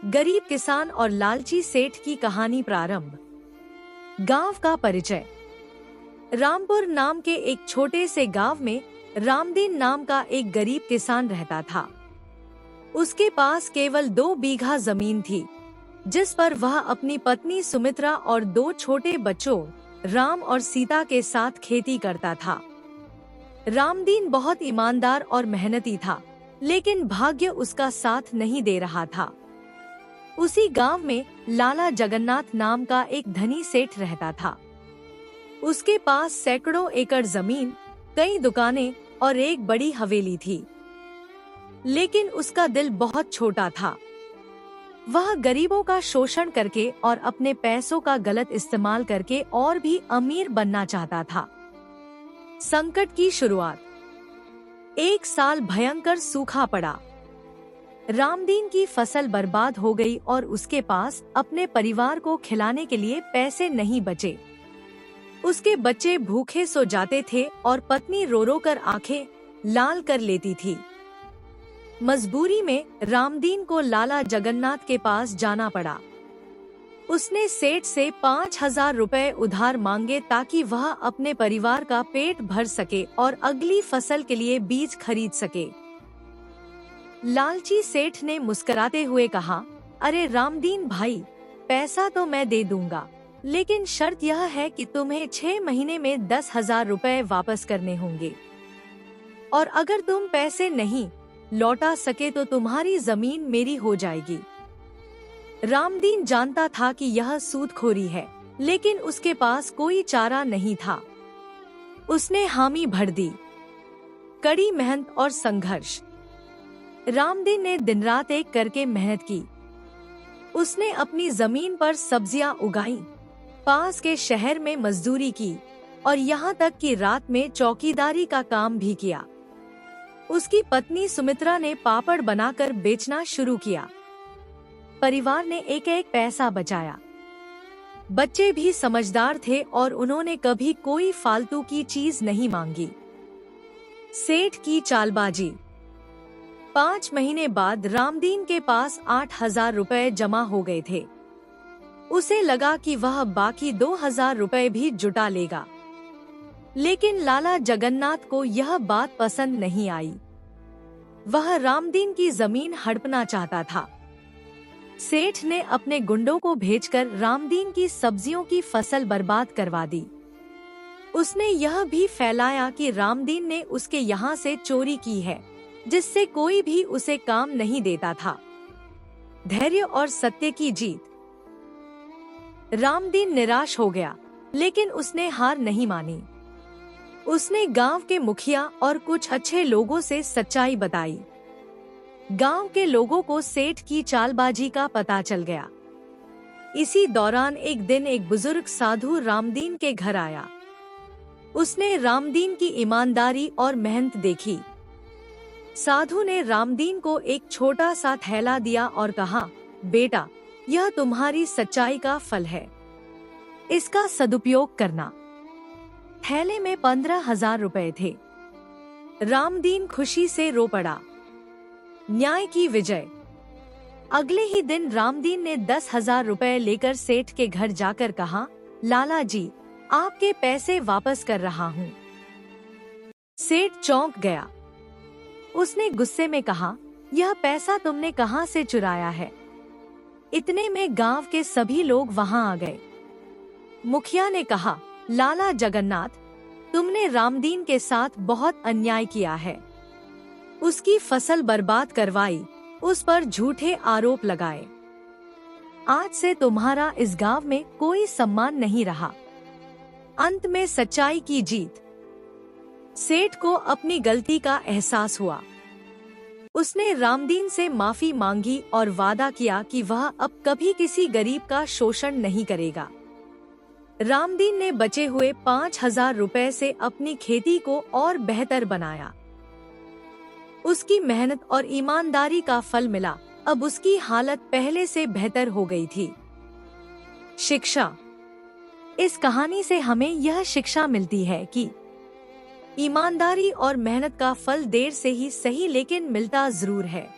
गरीब किसान और लालची सेठ की कहानी प्रारंभ। गांव का परिचय। रामपुर नाम के एक छोटे से गांव में रामदीन नाम का एक गरीब किसान रहता था। उसके पास केवल 2 बीघा जमीन थी, जिस पर वह अपनी पत्नी सुमित्रा और 2 छोटे बच्चों राम और सीता के साथ खेती करता था। रामदीन बहुत ईमानदार और मेहनती था, लेकिन भाग्य उसका साथ नहीं दे रहा था। उसी गांव में लाला जगन्नाथ नाम का एक धनी सेठ रहता था। उसके पास सैकड़ों एकड़ जमीन, कई दुकानें और एक बड़ी हवेली थी। लेकिन उसका दिल बहुत छोटा था। वह गरीबों का शोषण करके और अपने पैसों का गलत इस्तेमाल करके और भी अमीर बनना चाहता था। संकट की शुरुआत। एक साल भयंकर सूखा पड़ा। रामदीन की फसल बर्बाद हो गई और उसके पास अपने परिवार को खिलाने के लिए पैसे नहीं बचे। उसके बच्चे भूखे सो जाते थे और पत्नी रो रो कर आंखें लाल कर लेती थी। मजबूरी में रामदीन को लाला जगन्नाथ के पास जाना पड़ा। उसने सेठ से 5,000 रुपए उधार मांगे ताकि वह अपने परिवार का पेट भर सके और अगली फसल के लिए बीज खरीद सके। लालची सेठ ने मुस्कुराते हुए कहा, अरे रामदीन भाई, पैसा तो मैं दे दूंगा, लेकिन शर्त यह है कि तुम्हें 6 महीने में 10,000 रुपए वापस करने होंगे, और अगर तुम पैसे नहीं लौटा सके तो तुम्हारी जमीन मेरी हो जाएगी। रामदीन जानता था कि यह सूदखोरी है, लेकिन उसके पास कोई चारा नहीं था। उसने हामी भर दी। कड़ी मेहनत और संघर्ष। रामदीन ने दिन रात एक करके मेहनत की। उसने अपनी जमीन पर सब्जियां उगाई, पास के शहर में मजदूरी की और यहाँ तक कि रात में चौकीदारी का काम भी किया। उसकी पत्नी सुमित्रा ने पापड़ बनाकर बेचना शुरू किया। परिवार ने एक एक पैसा बचाया। बच्चे भी समझदार थे और उन्होंने कभी कोई फालतू की चीज नहीं मांगी। सेठ की चालबाजी। 5 महीने बाद रामदीन के पास 8,000 रुपए जमा हो गए थे। उसे लगा कि वह बाकी 2,000 रुपए भी जुटा लेगा, लेकिन लाला जगन्नाथ को यह बात पसंद नहीं आई। वह रामदीन की जमीन हड़पना चाहता था। सेठ ने अपने गुंडों को भेजकर रामदीन की सब्जियों की फसल बर्बाद करवा दी। उसने यह भी फैलाया कि रामदीन ने उसके यहाँ से चोरी की है, जिससे कोई भी उसे काम नहीं देता था। धैर्य और सत्य की जीत। रामदीन निराश हो गया, लेकिन उसने हार नहीं मानी। उसने गांव के मुखिया और कुछ अच्छे लोगों से सच्चाई बताई। गांव के लोगों को सेठ की चालबाजी का पता चल गया। इसी दौरान एक दिन एक बुजुर्ग साधु रामदीन के घर आया। उसने रामदीन की ईमानदारी और मेहनत देखी। साधु ने रामदीन को एक छोटा सा थैला दिया और कहा, बेटा, यह तुम्हारी सच्चाई का फल है, इसका सदुपयोग करना। थैले में 15,000 रुपए थे। रामदीन खुशी से रो पड़ा। न्याय की विजय। अगले ही दिन रामदीन ने 10,000 रुपए लेकर सेठ के घर जाकर कहा, लाला जी, आपके पैसे वापस कर रहा हूँ। सेठ चौंक गया। उसने गुस्से में कहा, यह पैसा तुमने कहाँ से चुराया है? इतने में गांव के सभी लोग वहां आ गए। मुखिया ने कहा, लाला जगन्नाथ, तुमने रामदीन के साथ बहुत अन्याय किया है। उसकी फसल बर्बाद करवाई, उस पर झूठे आरोप लगाए। आज से तुम्हारा इस गांव में कोई सम्मान नहीं रहा। अंत में सच्चाई की जीत। सेठ को अपनी गलती का एहसास हुआ। उसने रामदीन से माफी मांगी और वादा किया कि वह अब कभी किसी गरीब का शोषण नहीं करेगा। रामदीन ने बचे हुए 5,000 रुपए से अपनी खेती को और बेहतर बनाया। उसकी मेहनत और ईमानदारी का फल मिला। अब उसकी हालत पहले से बेहतर हो गई थी। शिक्षा। इस कहानी से हमें यह शिक्षा मिलती है कि ईमानदारी और मेहनत का फल देर से ही सही, लेकिन मिलता जरूर है।